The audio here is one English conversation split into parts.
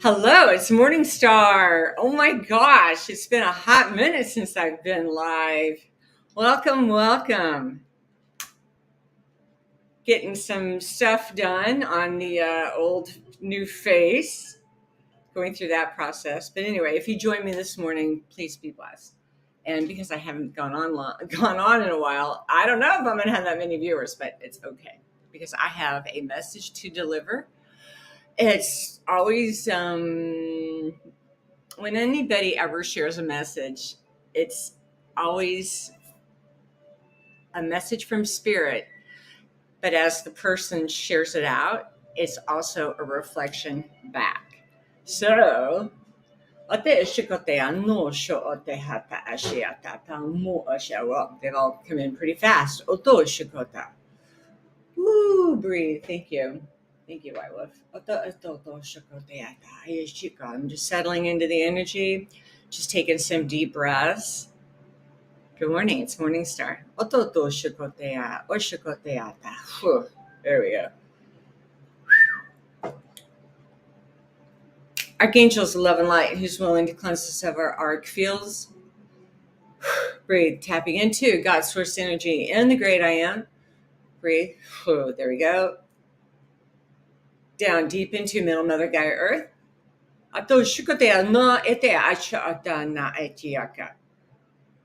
Hello, it's Morningstar. Oh my gosh, it's been a hot minute since I've been live. Welcome, welcome. Getting some stuff done on the old new face, going through that process. But anyway, if you join me this morning, please be blessed. And because I haven't gone on in a while, I don't know if I'm going to have that many viewers, but it's okay because I have a message to deliver. It's always when anybody ever shares a message, it's always a message from spirit. But as the person shares it out, it's also a reflection back. So, well, they've all come in pretty fast. Woo, breathe. Thank you. Thank you, White Wolf. I'm just settling into the energy, just taking some deep breaths. Good morning. It's Morningstar. There we go. Archangels of love and light, who's willing to cleanse us of our arc fields. Breathe, tapping into God's source energy and the great I am. Breathe. There we go. Down deep into Middle Mother Gaia Earth.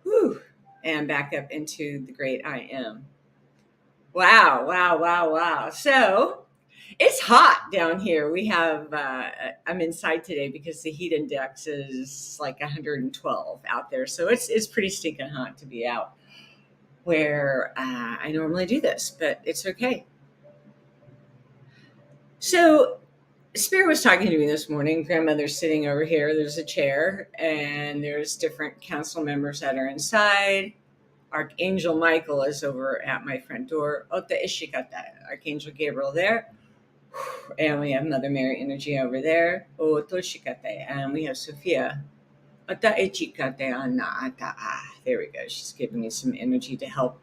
Whew. And back up into the great I am. Wow, wow, wow, wow. So it's hot down here. We have, I'm inside today because the heat index is like 112 out there. So it's pretty stinking hot to be out where I normally do this, but it's okay. So Spirit was talking to me this morning. Grandmother's sitting over here. There's a chair, and there's different council members that are inside. Archangel Michael is over at my front door. Ota Ishikata, Archangel Gabriel there. And we have Mother Mary energy over there. Oto Shikate. And we have Sophia. Ota Ichikate Ata. There we go. She's giving me some energy to help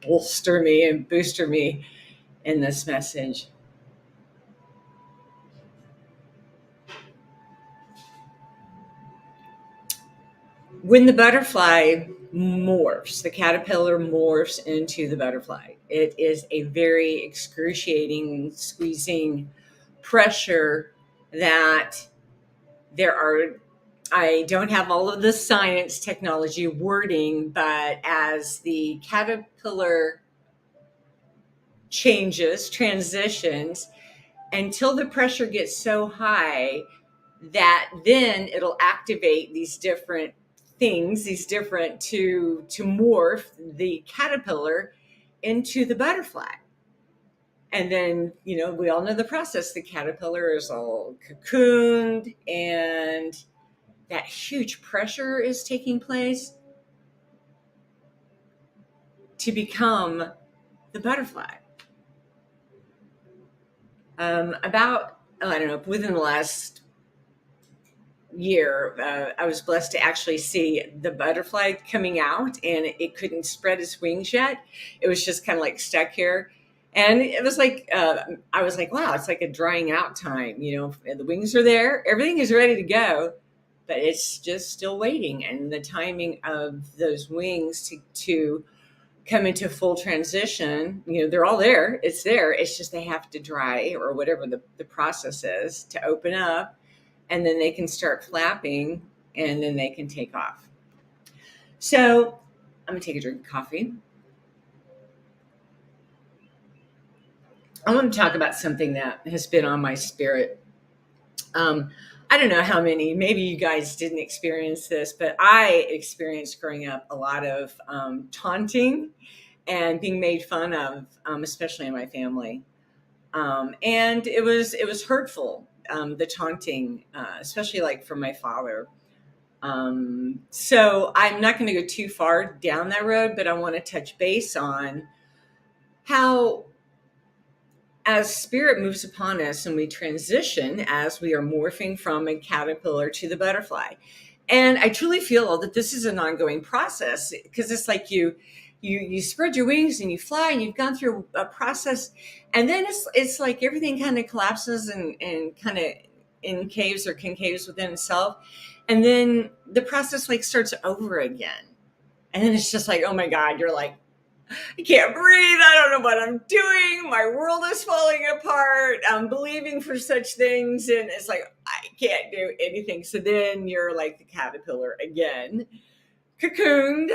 bolster me and booster me in this message. When the butterfly morphs, the caterpillar morphs into the butterfly. It is a very excruciating, squeezing pressure that I don't have all of the science technology wording, but as the caterpillar transitions, until the pressure gets so high that then it'll activate these different things, to morph the caterpillar into the butterfly. And then, we all know the process. The caterpillar is all cocooned and that huge pressure is taking place to become the butterfly. Within the last year, I was blessed to actually see the butterfly coming out, and it couldn't spread its wings yet. It was just kind of like stuck here. And it was like, I was like, wow, it's like a drying out time. The wings are there. Everything is ready to go, but it's just still waiting. And the timing of those wings to come into full transition, they're all there. It's there. It's just they have to dry, or whatever the process is, to open up. And then they can start flapping, and then they can take off. So I'm going to take a drink of coffee. I want to talk about something that has been on my spirit. I don't know how many, maybe you guys didn't experience this, but I experienced growing up a lot of taunting and being made fun of, especially in my family. And it was hurtful. The taunting, especially like from my father. So I'm not going to go too far down that road, but I want to touch base on how, as spirit moves upon us and we transition, as we are morphing from a caterpillar to the butterfly. And I truly feel that this is an ongoing process, because it's like you spread your wings and you fly, and you've gone through a process, and then it's like everything kind of collapses and kind of encaves or concaves within itself. And then the process like starts over again. And then it's just like, oh my God, you're like, I can't breathe. I don't know what I'm doing. My world is falling apart. I'm believing for such things. And it's like, I can't do anything. So then you're like the caterpillar again, cocooned,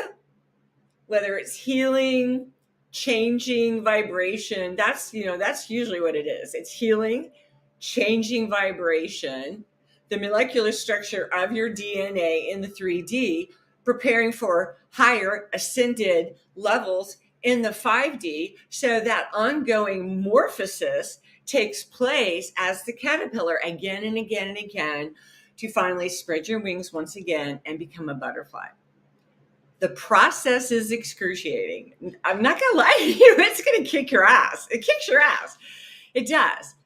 whether it's healing, changing vibration. That's usually what it is. It's healing, changing vibration, the molecular structure of your DNA in the 3D, preparing for higher ascended levels in the 5D, so that ongoing morphosis takes place as the caterpillar again and again and again, to finally spread your wings once again and become a butterfly. The process is excruciating. I'm not going to lie to you. It's going to kick your ass. It kicks your ass. It does.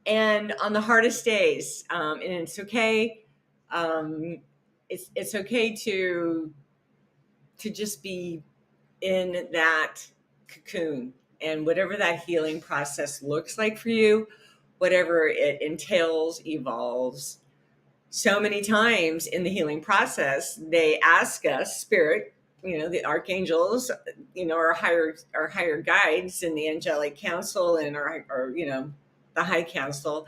And on the hardest days, and it's okay. It's okay to just be in that cocoon, and whatever that healing process looks like for you, whatever it entails, evolves. So many times in the healing process, they ask us, spirit, the archangels, our higher guides in the angelic council and our the high council,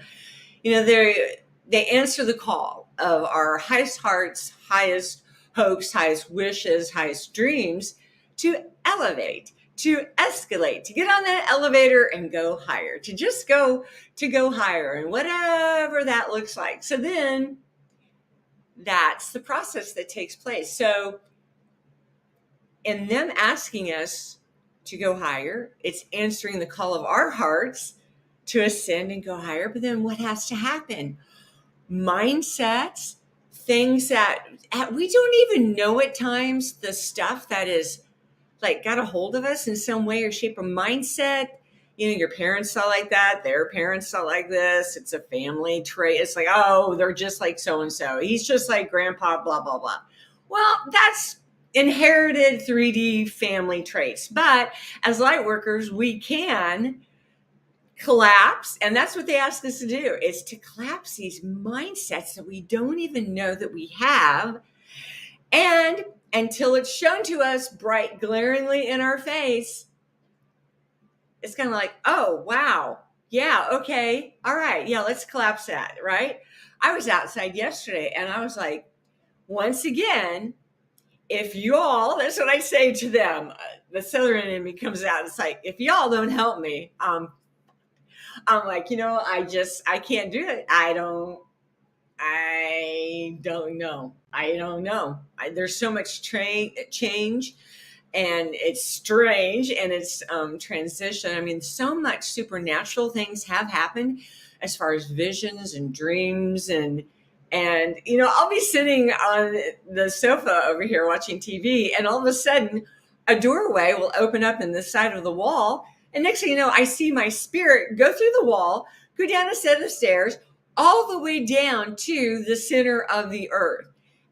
they answer the call of our highest hearts, highest hopes, highest wishes, highest dreams, to elevate, to escalate, to get on that elevator and go higher, to just go higher, and whatever that looks like. So then that's the process that takes place. So in them asking us to go higher, it's answering the call of our hearts to ascend and go higher. But then what has to happen? Mindsets, things that we don't even know at times, the stuff that is like got a hold of us in some way or shape. A mindset, your parents saw like that, their parents saw like this. It's a family trait. It's like, oh, they're just like so-and-so. He's just like grandpa, blah, blah, blah. Well, that's inherited 3D family traits. But as light workers, we can collapse, and that's what they ask us to do, is to collapse these mindsets that we don't even know that we have. And until it's shown to us bright, glaringly in our face, it's kind of like, oh, wow. Yeah, okay. All right. Yeah, let's collapse that, right? I was outside yesterday and I was like, once again, if y'all, that's what I say to them, the Southern in me comes out. It's like, if y'all don't help me, I'm like, I can't do it. I don't know. There's so much change, and it's strange, and it's transition. I mean, so much supernatural things have happened as far as visions and dreams, and I'll be sitting on the sofa over here watching TV, and all of a sudden a doorway will open up in the side of the wall, and next thing you know, I see my spirit go through the wall, go down a set of stairs, all the way down to the center of the earth.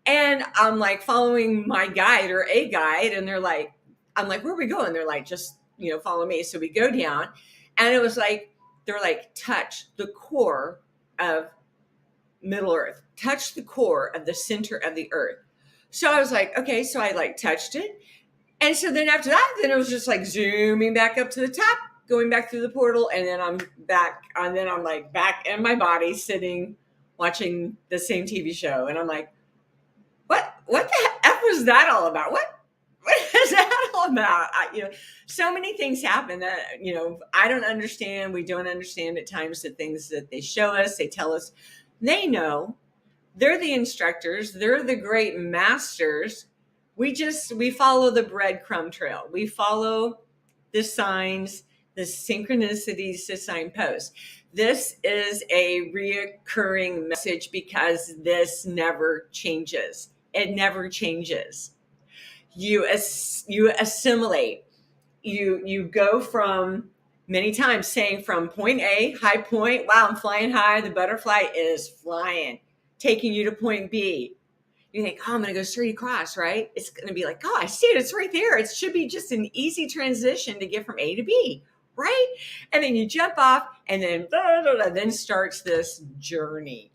And I'm like following my guide or a guide, and I'm like, where are we going? They're like, just, follow me. So we go down, and it was like, they're like, touch the core of Middle Earth, touch the core of the center of the earth. So I was like, okay, so I like touched it. And so then after that, then it was just like zooming back up to the top, going back through the portal, and then I'm back, and then I'm like back in my body, sitting, watching the same TV show. And I'm like, what the F was that all about? What is that all about? So many things happen that, I don't understand. We don't understand at times the things that they show us, they tell us. They know. They're the instructors. They're the great masters. We follow the breadcrumb trail. We follow the signs, the synchronicities, the signposts. This is a reoccurring message because this never changes. It never changes. You assimilate. You go from, many times saying from point A, high point, wow, I'm flying high. The butterfly is flying, taking you to point B. You think, oh, I'm going to go straight across, right? It's going to be like, oh, I see it. It's right there. It should be just an easy transition to get from A to B. right? And then you jump off, and then then starts this journey.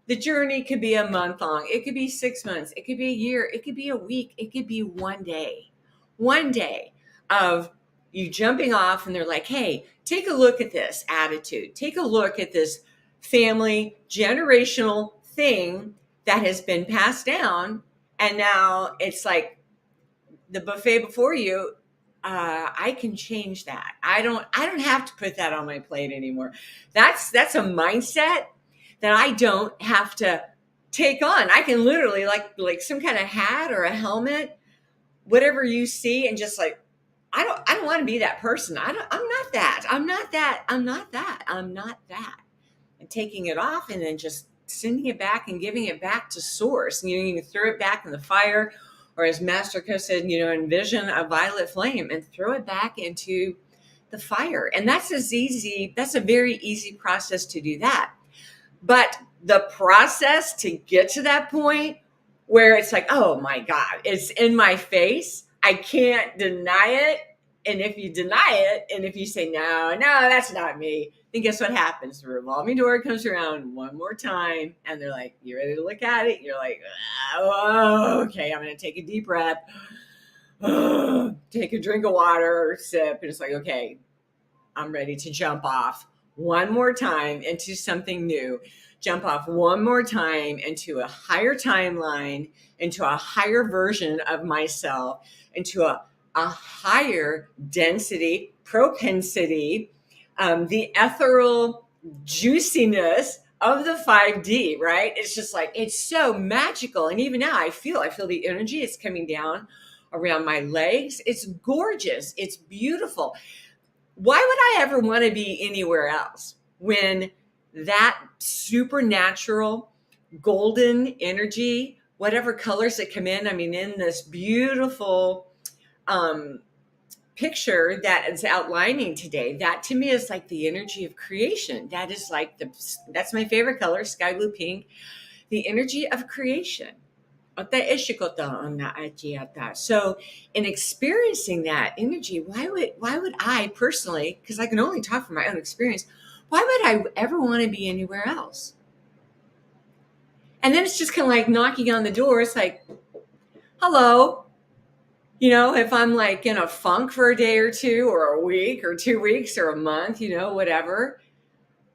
The journey could be a month long. It could be 6 months. It could be a year. It could be a week. It could be one day. One day of you jumping off, and they're like, hey, take a look at this attitude. Take a look at this family generational thing that has been passed down. And now it's like the buffet before you. I can change that. I don't have to put that on my plate anymore. That's a mindset that I don't have to take on. I can literally like some kind of hat or a helmet, whatever you see, and just like, I don't want to be that person. I'm not that. I'm not that. I'm not that. I'm not that. And taking it off and then just sending it back and giving it back to source. And you can throw it back in the fire, or as Master Co said, envision a violet flame and throw it back into the fire. And that's a very easy process to do that. But the process to get to that point where it's like, oh my God, it's in my face. I can't deny it. And if you deny it, and if you say, no, that's not me, then guess what happens? The revolving door comes around one more time, and they're like, you ready to look at it? You're like, oh, okay, I'm going to take a deep breath, take a drink of water, sip, and it's like, okay, I'm ready to jump off one more time into something new, jump off one more time into a higher timeline, into a higher version of myself, into a higher density, propensity, the ethereal juiciness of the 5D, right? It's just like, it's so magical. And even now I feel the energy. It's coming down around my legs. It's gorgeous. It's beautiful. Why would I ever want to be anywhere else when that supernatural golden energy, whatever colors that come in, in this beautiful picture that is outlining today, that to me is like the energy of creation. That is like that's my favorite color, sky blue pink, the energy of creation. So in experiencing that energy, why would I personally, because I can only talk from my own experience, why would I ever want to be anywhere else? And then it's just kind of like knocking on the door. It's like, hello. If I'm like in a funk for a day or two, or a week or 2 weeks or a month, whatever.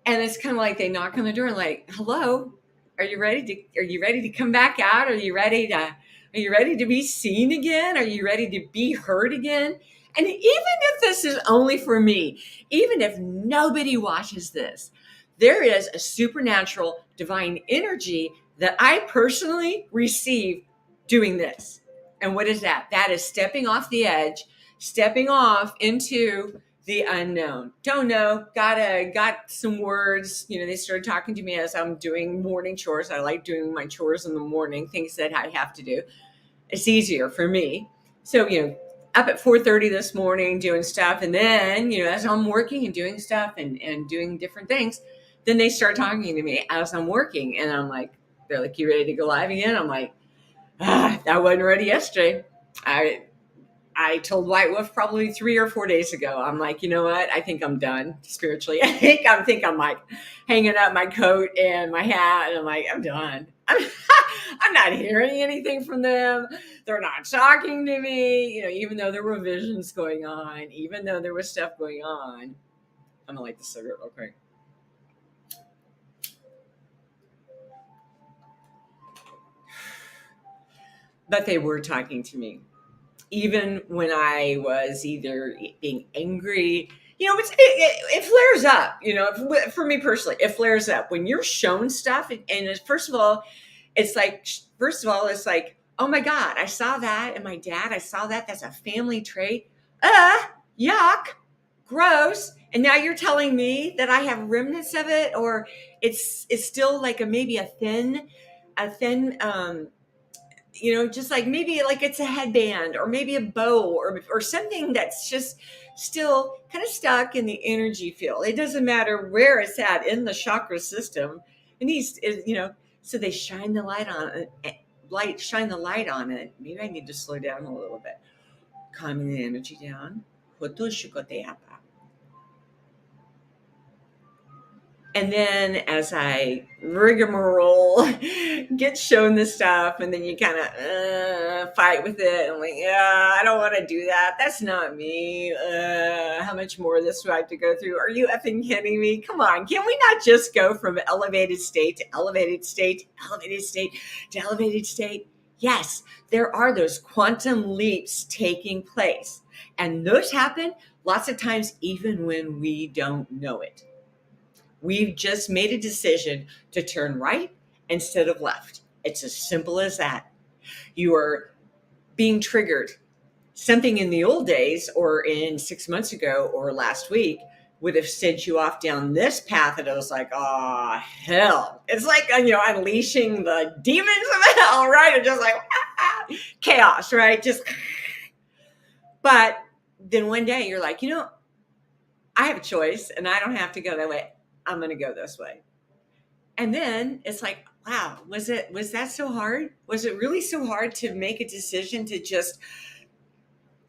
And it's kind of like they knock on the door and like, hello, are you ready to come back out? Are you ready to be seen again? Are you ready to be heard again? And even if this is only for me, even if nobody watches this, there is a supernatural divine energy that I personally receive doing this. And what is that? That is stepping off the edge, stepping off into the unknown. Don't know. Got some words. They started talking to me as I'm doing morning chores. I like doing my chores in the morning, things that I have to do. It's easier for me. So, up at 4:30 this morning doing stuff. And then, as I'm working and doing stuff and doing different things, then they start talking to me as I'm working. And I'm like, they're like, you ready to go live again? I'm like, I wasn't ready yesterday. I told White Wolf probably 3 or 4 days ago. I'm like, you know what? I think I'm done spiritually. I think I'm like hanging up my coat and my hat, and I'm like, I'm done. I'm not hearing anything from them. They're not talking to me. Even though there were visions going on, even though there was stuff going on. I'm gonna light the cigarette real quick. But they were talking to me. Even when I was either being angry, it flares up, for me personally, it flares up when you're shown stuff. And first of all, it's like, oh my God, I saw that. And my dad, I saw that. That's a family trait. Yuck, gross. And now you're telling me that I have remnants of it, or it's still like maybe a thin, just like maybe like it's a headband or maybe a bow or something that's just still kind of stuck in the energy field. It doesn't matter where it's at in the chakra system. And so they shine the light on it, shine the light on it. Maybe I need to slow down a little bit. Calming the energy down. And then as I rigmarole, get shown this stuff, and then you kind of fight with it. I'm like, yeah, I don't want to do that. That's not me. How much more of this do I have to go through? Are you effing kidding me? Come on. Can we not just go from elevated state to elevated state, elevated state to elevated state? Yes, there are those quantum leaps taking place. And those happen lots of times, even when we don't know it. We've just made a decision to turn right instead of left. It's as simple as that. You are being triggered. Something in the old days or in 6 months ago or last week would have sent you off down this path, and it was like, oh, hell. It's like, unleashing the demons of hell, right? And just like, chaos, right? Just, but then one day you're like, I have a choice and I don't have to go that way. I'm going to go this way. And then it's like, wow, was that so hard? Was it really so hard to make a decision to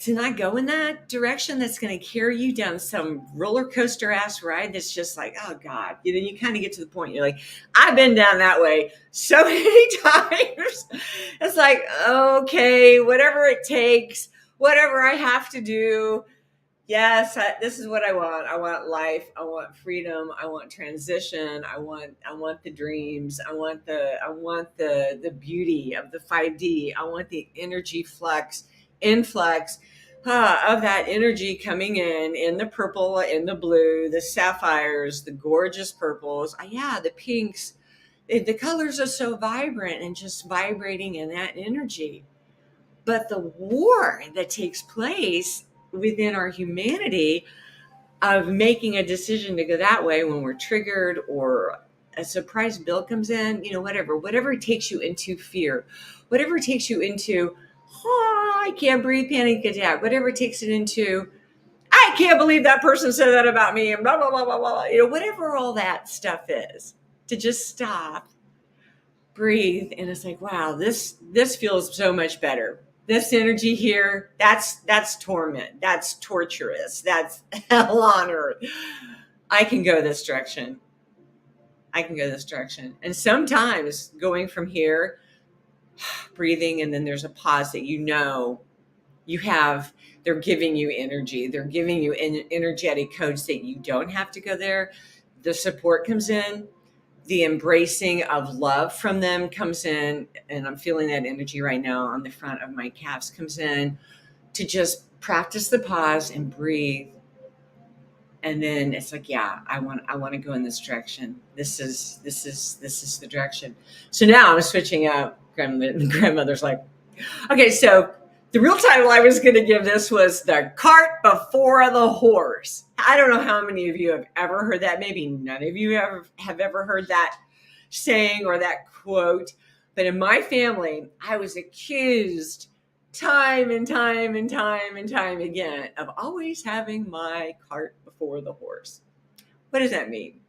not go in that direction that's going to carry you down some roller coaster ass ride that's just like, oh God. And then you kind of get to the point, you're like, I've been down that way so many times. It's like, okay, whatever it takes, whatever I have to do. Yes, this is what I want. I want life. I want freedom. I want transition. I want the dreams. I want the beauty of the 5D. I want the energy influx of that energy coming in the purple, in the blue, the sapphires, the gorgeous purples. The pinks. The colors are so vibrant and just vibrating in that energy. But the war that takes place within our humanity of making a decision to go that way when we're triggered or a surprise bill comes in, whatever it takes you into fear, whatever it takes you into, I can't breathe, panic attack, whatever it takes it into, I can't believe that person said that about me, and blah, blah, blah, blah, blah, whatever all that stuff is, to just stop, breathe, and it's like, wow, this feels so much better. This energy here, that's torment. That's torturous. That's hell on earth. I can go this direction. And sometimes going from here, breathing, and then there's a pause that you have, they're giving you energy. They're giving you energetic codes that you don't have to go there. The support comes in. The embracing of love from them comes in, and I'm feeling that energy right now on the front of my calves comes in, to just practice the pause and breathe. And then it's like, yeah, I want to go in this direction. This is the direction. So now I'm switching up. Grandmother's like, okay, so the real title I was going to give this was The Cart Before the Horse. I don't know how many of you have ever heard that. Maybe none of you have ever heard that saying or that quote. But in my family, I was accused time and time and time and time again of always having my cart before the horse. What does that mean?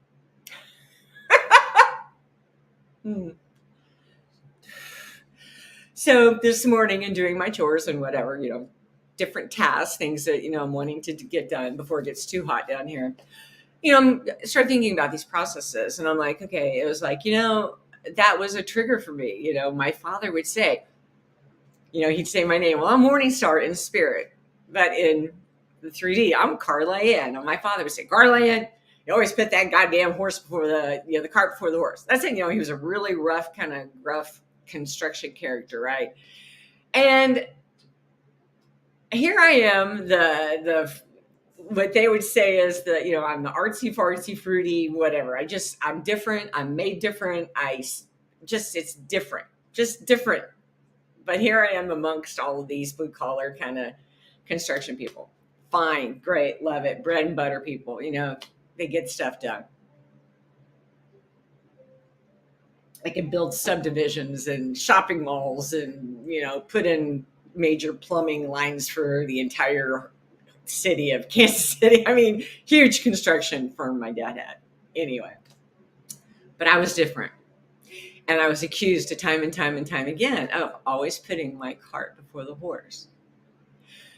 So this morning, and doing my chores and whatever, different tasks, things that, I'm wanting to get done before it gets too hot down here, start thinking about these processes. And I'm like, okay, it was like, that was a trigger for me. My father would say, he'd say my name. Well, I'm Morningstar in spirit, but in the 3D, I'm Carla Ann. And my father would say, Carla Ann, you always put that goddamn horse before the cart before the horse. That's it. He was a really rough construction character, right? And here I am, the what they would say is I'm the artsy fartsy fruity whatever. I'm different. I'm made different. It's different, just different. But here I am amongst all of these blue collar kind of construction people. Fine, great, love it. Bread and butter people, they get stuff done. I can build subdivisions and shopping malls and, put in major plumbing lines for the entire city of Kansas City. I mean, huge construction firm my dad had. Anyway, but I was different. And I was accused of time and time and time again of always putting my cart before the horse.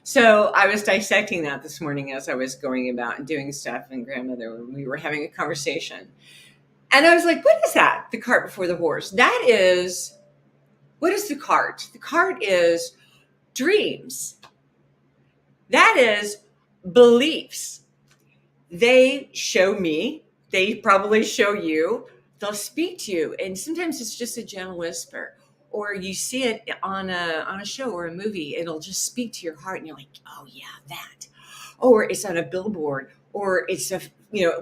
So I was dissecting that this morning as I was going about and doing stuff. And grandmother, we were having a conversation. And I was like, what is that? The cart before the horse. That is, what is the cart? The cart is dreams. That is beliefs. They show me, they probably show you, they'll speak to you. And sometimes it's just a gentle whisper. Or you see it on a show or a movie, it'll just speak to your heart and you're like, oh yeah, that. Or it's on a billboard, or it's a,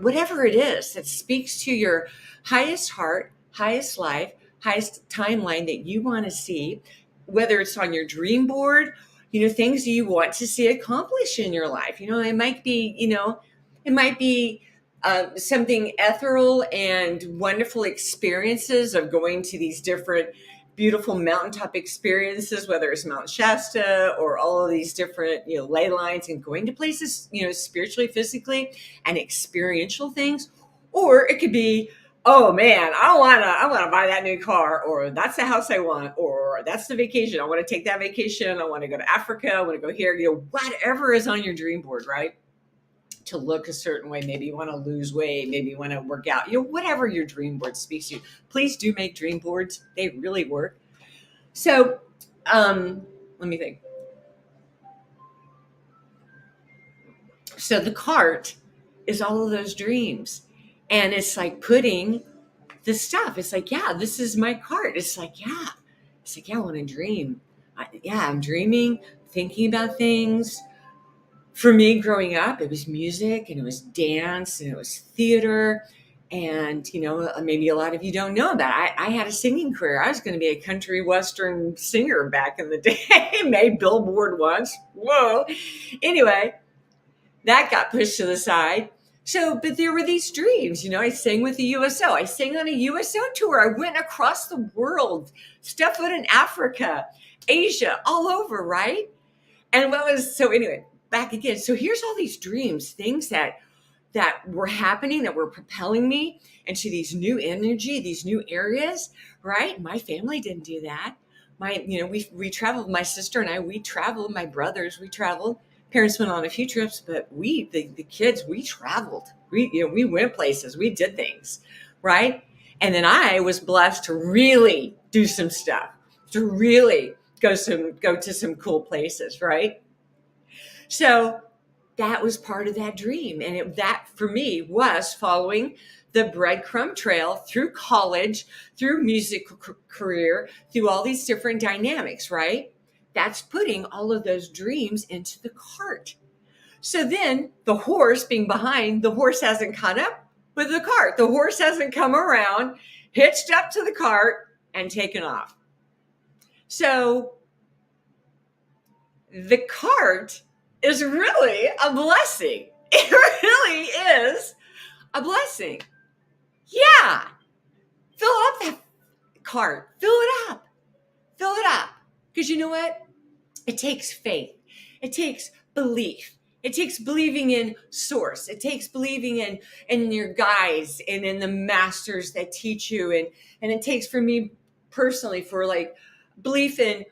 whatever it is that speaks to your highest heart, highest life, highest timeline that you want to see, whether it's on your dream board, things you want to see accomplished in your life. It might be something ethereal and wonderful experiences of going to these different beautiful mountaintop experiences, whether it's Mount Shasta or all of these different, ley lines, and going to places, spiritually, physically, and experiential things. Or it could be, oh man, I want to buy that new car, or that's the house I want, or that's the vacation. I want to take that vacation. I want to go to Africa. I want to go here, whatever is on your dream board, right? To look a certain way. Maybe you want to lose weight. Maybe you want to work out, whatever your dream board speaks to. Please do make dream boards. They really work. So, let me think. So the cart is all of those dreams. And it's like putting the stuff. It's like, yeah, this is my cart. It's like, yeah. It's like, yeah, I want to dream. I'm dreaming, thinking about things. For me, growing up, it was music and it was dance and it was theater. And, maybe a lot of you don't know that. I had a singing career. I was going to be a country western singer back in the day. Made Billboard once. Whoa. Anyway, that got pushed to the side. So, but there were these dreams. I sang with the USO. I sang on a USO tour. I went across the world, stuff out in Africa, Asia, all over, right? And anyway, back again. So here's all these dreams, things that were happening, that were propelling me into these new energy, these new areas, right? My family didn't do that. We traveled, my sister and I, we traveled, my brothers, we traveled. Parents went on a few trips, but the kids, we traveled. We went places, we did things, right? And then I was blessed to really do some stuff, to really go to some cool places, right? So that was part of that dream. And that for me was following the breadcrumb trail through college, through music career, through all these different dynamics, right? That's putting all of those dreams into the cart. So then the horse being behind, the horse hasn't caught up with the cart. The horse hasn't come around, hitched up to the cart, and taken off. So the cart is really a blessing. It really is a blessing. Yeah. Fill up that cart. Fill it up. Fill it up. Because you know what? It takes faith. It takes belief. It takes believing in source. It takes believing in your guides and in the masters that teach you. And it takes, for me personally, for like belief in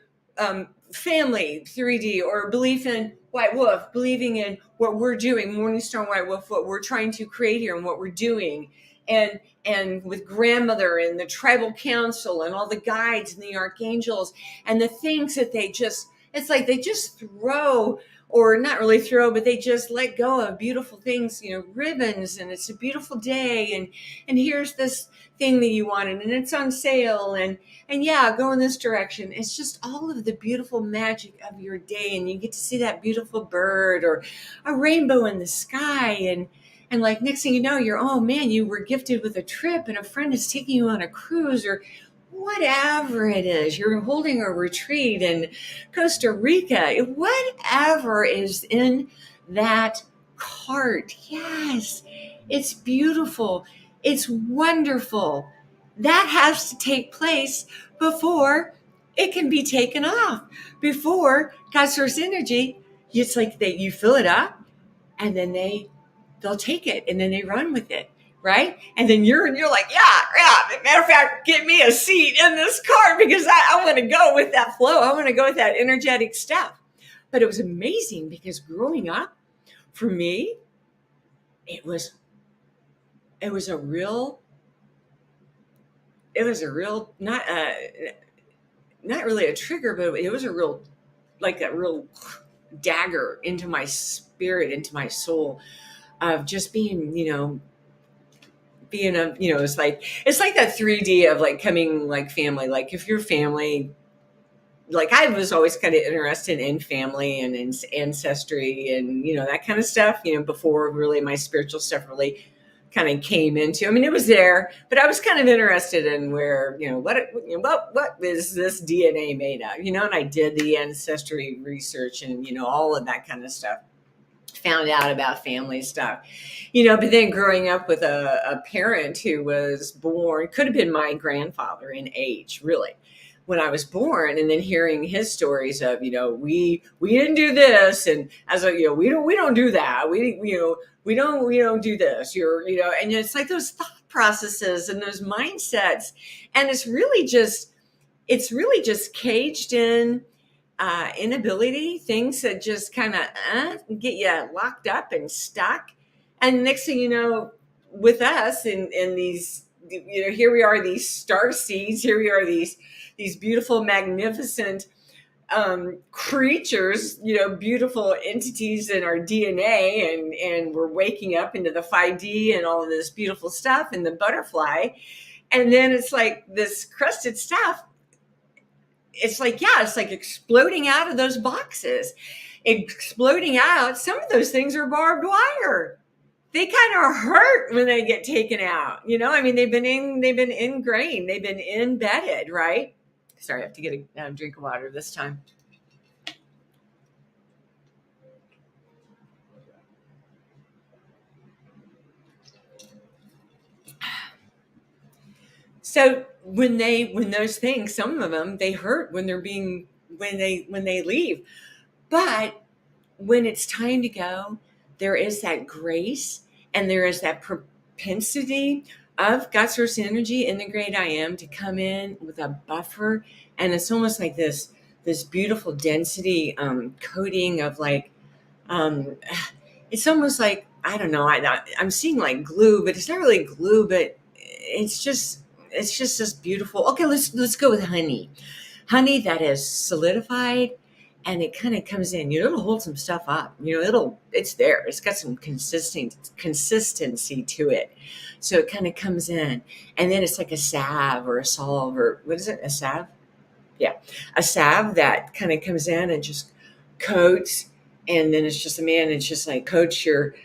family 3D, or belief in White Wolf, believing in what we're doing, Morningstar and White Wolf, what we're trying to create here and what we're doing. And with grandmother and the tribal council and all the guides and the archangels and the things that it's like they just throw, or not really throw, but they just let go of beautiful things, ribbons, and it's a beautiful day, and here's this thing that you wanted, and it's on sale, and yeah, go in this direction. It's just all of the beautiful magic of your day, and you get to see that beautiful bird or a rainbow in the sky, and like next thing you know, oh man, you were gifted with a trip, and a friend is taking you on a cruise, or whatever it is, you're holding a retreat in Costa Rica, whatever is in that cart. Yes, it's beautiful. It's wonderful. That has to take place before it can be taken off. Before God Source Energy, it's like you fill it up, and then they'll take it, and then they run with it. Right? And then you're like, yeah. Matter of fact, get me a seat in this car, because I want to go with that flow. I want to go with that energetic stuff. But it was amazing, because growing up, for me, it was a real a real, not really a trigger, but it was a real, like a real dagger into my spirit, into my soul, of just being, being a, it's like that 3D of like coming like family. Like if your family, like I was always kind of interested in family and in ancestry and, that kind of stuff, before really my spiritual stuff really kind of came into. I mean, it was there, but I was kind of interested in where, what is this DNA made of, and I did the ancestry research and, all of that kind of stuff. Found out about family stuff, but then growing up with a parent who was born, could have been my grandfather in age, really, when I was born, and then hearing his stories of, we didn't do this, and as a, we don't do that, we don't do this, and it's like those thought processes and those mindsets, and it's really just caged in inability, things that just kind of get you locked up and stuck. And next thing you know, with us in these, here we are, these star seeds, here we are, these beautiful, magnificent creatures, beautiful entities in our DNA, and we're waking up into the 5D and all of this beautiful stuff and the butterfly. And then it's like this crusted stuff, it's like, yeah, it's like exploding out of those boxes, exploding out. Some of those things are barbed wire. They kind of hurt when they get taken out. I mean, they've been ingrained, they've been embedded, right? Sorry, I have to get a drink of water this time. So when those things, some of them, they hurt when they leave. But when it's time to go, there is that grace and there is that propensity of God source energy in the great I am to come in with a buffer. And it's almost like this beautiful density coating of like, um, it's almost like, I don't know, I'm seeing like glue, but it's not really glue, but it's just this beautiful. Okay, let's go with honey that is solidified, and it kind of comes in, it'll hold some stuff up, it's there, it's got some consistency to it, so it kind of comes in, and then it's like a salve or a solve, or what is it, a salve, yeah, a salve that kind of comes in and just coats, and then it's just it's just like coats your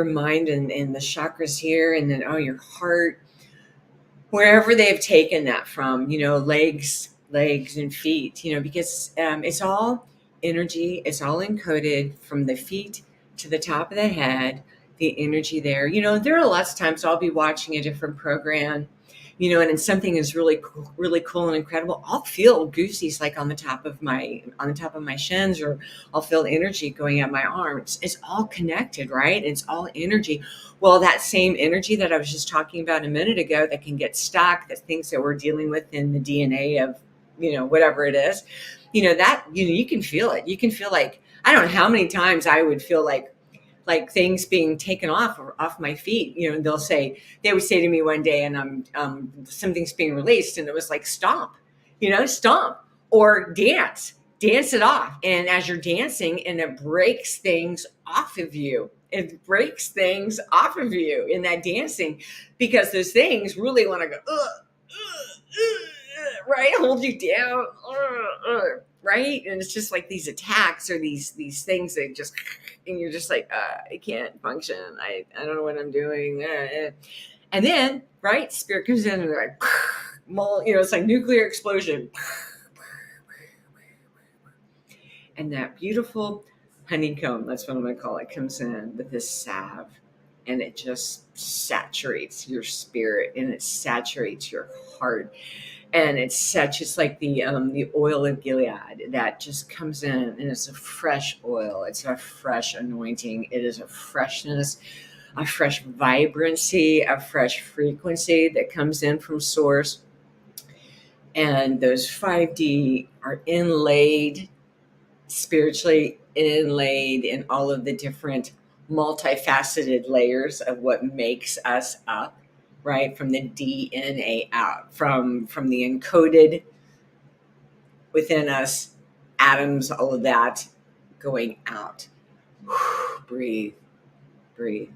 mind and the chakras here, and then your heart, wherever they've taken that from, legs and feet, because it's all energy. It's all encoded from the feet to the top of the head, the energy there. There are lots of times I'll be watching a different program, and then something is really cool and incredible. I'll feel goosies like on the top of my shins, or I'll feel energy going up my arms. It's all connected, right? It's all energy. Well, that same energy that I was just talking about a minute ago that can get stuck, the things that we're dealing with in the DNA of, whatever it is, that, you can feel it. You can feel like, I don't know how many times I would feel like things being taken off my feet. They would say to me one day, and something's being released, and it was like, stomp, stomp, or dance it off. And as you're dancing, and it breaks things off of you, in that dancing, because those things really want to go, right, hold you down, right, and it's just like these attacks, or these things that just, and you're just like, I can't function, I don't know what I'm doing, and then, right, spirit comes in and they're like, it's like nuclear explosion, and that beautiful honeycomb, that's what I'm going to call it, comes in with this salve, and it just saturates your spirit, and it saturates your heart, and it's like the oil of Gilead that just comes in, and it's a fresh oil, it's a fresh anointing, it is a freshness, a fresh vibrancy, a fresh frequency that comes in from source. And those 5D are inlaid, spiritually inlaid in all of the different multifaceted layers of what makes us up. right? From the DNA out, from the encoded within us, atoms, all of that going out. Breathe, breathe.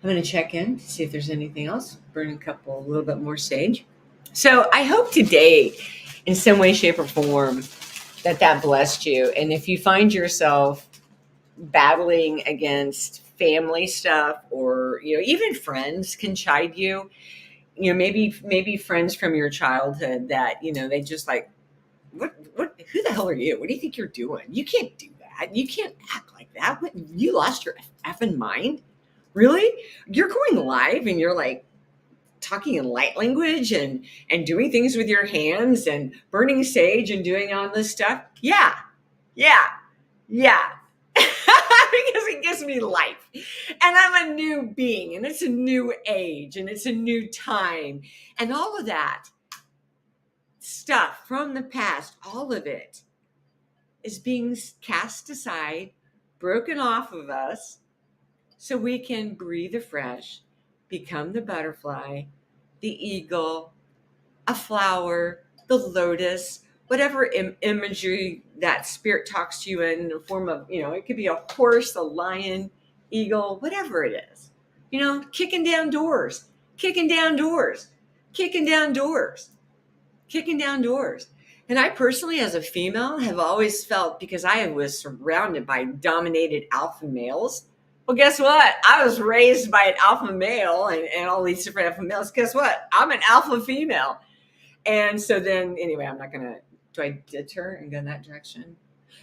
I'm going to check in to see if there's anything else. Burn a little bit more sage. So I hope today, in some way, shape, or form, that blessed you. And if you find yourself battling against family stuff, or even friends can chide you, maybe friends from your childhood that they just like, what who the hell are you? What do you think you're doing? You can't do that. You can't act like that. What, you lost your effing mind? Really? You're going live and you're like talking in light language and doing things with your hands and burning sage and doing all this stuff? Yeah. Because it gives me life, and I'm a new being, and it's a new age, and it's a new time, and all of that stuff from the past, all of it is being cast aside, broken off of us, so we can breathe afresh, become the butterfly, the eagle, a flower, the lotus, whatever imagery that spirit talks to you in the form of, it could be a horse, a lion, eagle, whatever it is, kicking down doors, kicking down doors, kicking down doors, kicking down doors. And I personally, as a female, have always felt, because I was surrounded by dominated alpha males. Well, guess what? I was raised by an alpha male and all these different alpha males. Guess what? I'm an alpha female. And so then, anyway, I'm not going to, do I deter and go in that direction?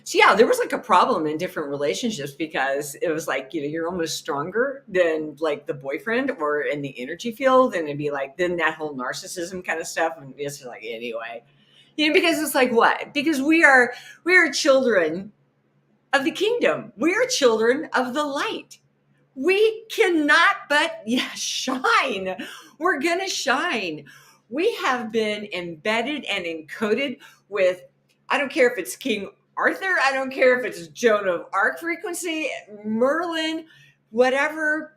So yeah, there was like a problem in different relationships, because it was like, you're almost stronger than like the boyfriend or in the energy field. And it'd be like, then that whole narcissism kind of stuff. And it's just like, anyway, because it's like, what? Because we are children of the kingdom. We are children of the light. We cannot but shine. We're going to shine. We have been embedded and encoded with, I don't care if it's King Arthur, I don't care if it's Joan of Arc frequency, Merlin, whatever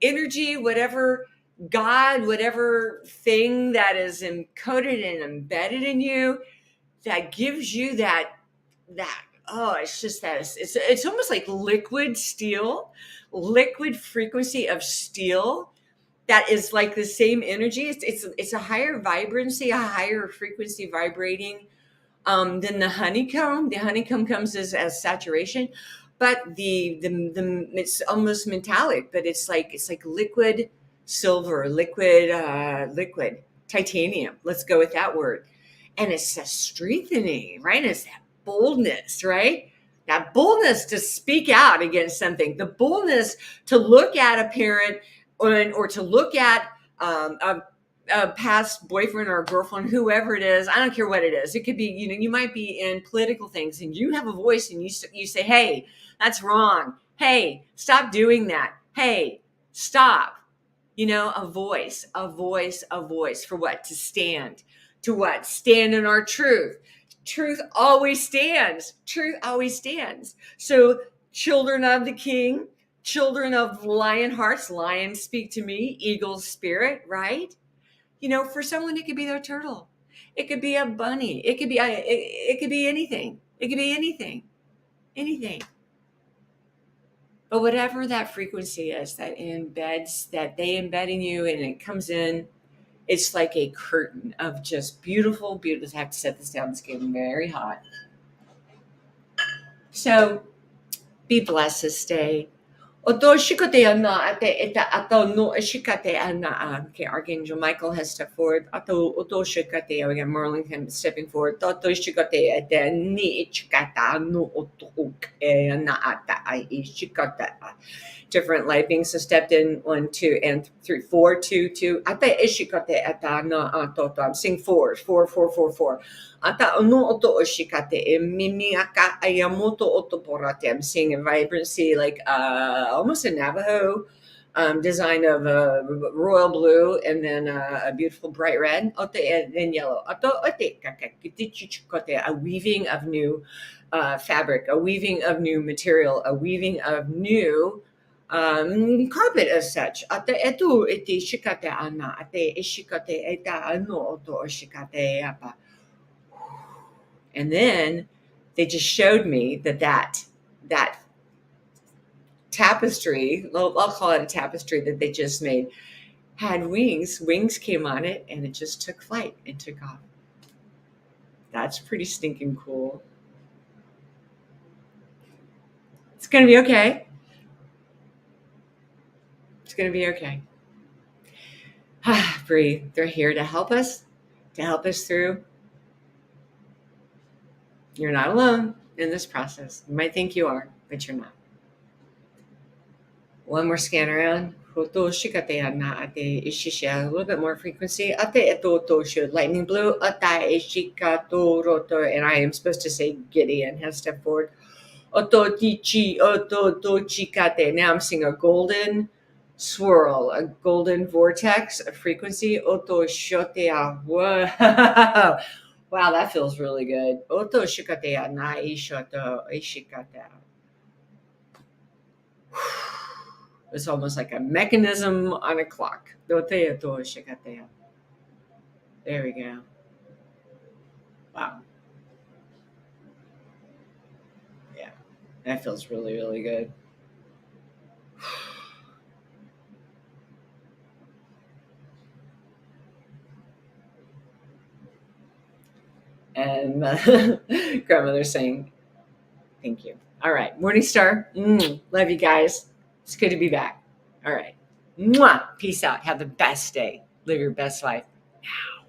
energy, whatever God, whatever thing that is encoded and embedded in you that gives you that it's just that it's almost like liquid steel, liquid frequency of steel that is like the same energy. It's a higher vibrancy, a higher frequency vibrating than the honeycomb. The honeycomb comes as saturation, but the it's almost metallic, but it's like liquid silver, liquid titanium. Let's go with that word. And it's a strengthening, right? It's that boldness, right? That boldness to speak out against something, the boldness to look at a parent or to look at a past boyfriend or girlfriend, whoever it is. I don't care what it is. It could be, you might be in political things and you have a voice and you say, hey, that's wrong. Hey, stop doing that. Hey, stop. A voice for what? To stand. To what? Stand in our truth. Truth always stands. Truth always stands. So children of the king, children of lion hearts, lions speak to me, eagle spirit, right? For someone, it could be their turtle. It could be a bunny. It could be anything. It could be anything. But whatever that frequency is that they embed in you and it comes in, it's like a curtain of just beautiful. I have to set this down. It's getting very hot. So be blessed this day. Okay, Archangel Michael has stepped forward. We got Merlin stepping forward. Different light beings have stepped in. 1, 2, and 3, 4, 2, 2. I'm seeing 4, 4, 4, 4, 4. I'm seeing a vibrancy like almost a Navajo design of royal blue, and then a beautiful bright red, and then yellow. A weaving of new fabric, a weaving of new material, a weaving of new carpet as such. Ate etu iti shikate ana, ate ishikate eta ano oto o shikate apa. And then they just showed me that tapestry, I'll call it a tapestry that they just made, had wings. Wings came on it, and it just took flight and took off. That's pretty stinking cool. It's going to be okay. It's going to be okay. Breathe. They're here to help us through. You're not alone in this process. You might think you are, but you're not. One more scan around. A little bit more frequency. Lightning blue. And I am supposed to say Gideon has stepped forward. Now I'm seeing a golden swirl, a golden vortex, a frequency. Whoa. Wow, that feels really good. It's almost like a mechanism on a clock. There we go. Wow. Yeah, that feels really, really good. And grandmother's saying, thank you. All right. Morningstar. Love you guys. It's good to be back. All right. Mwah. Peace out. Have the best day. Live your best life now.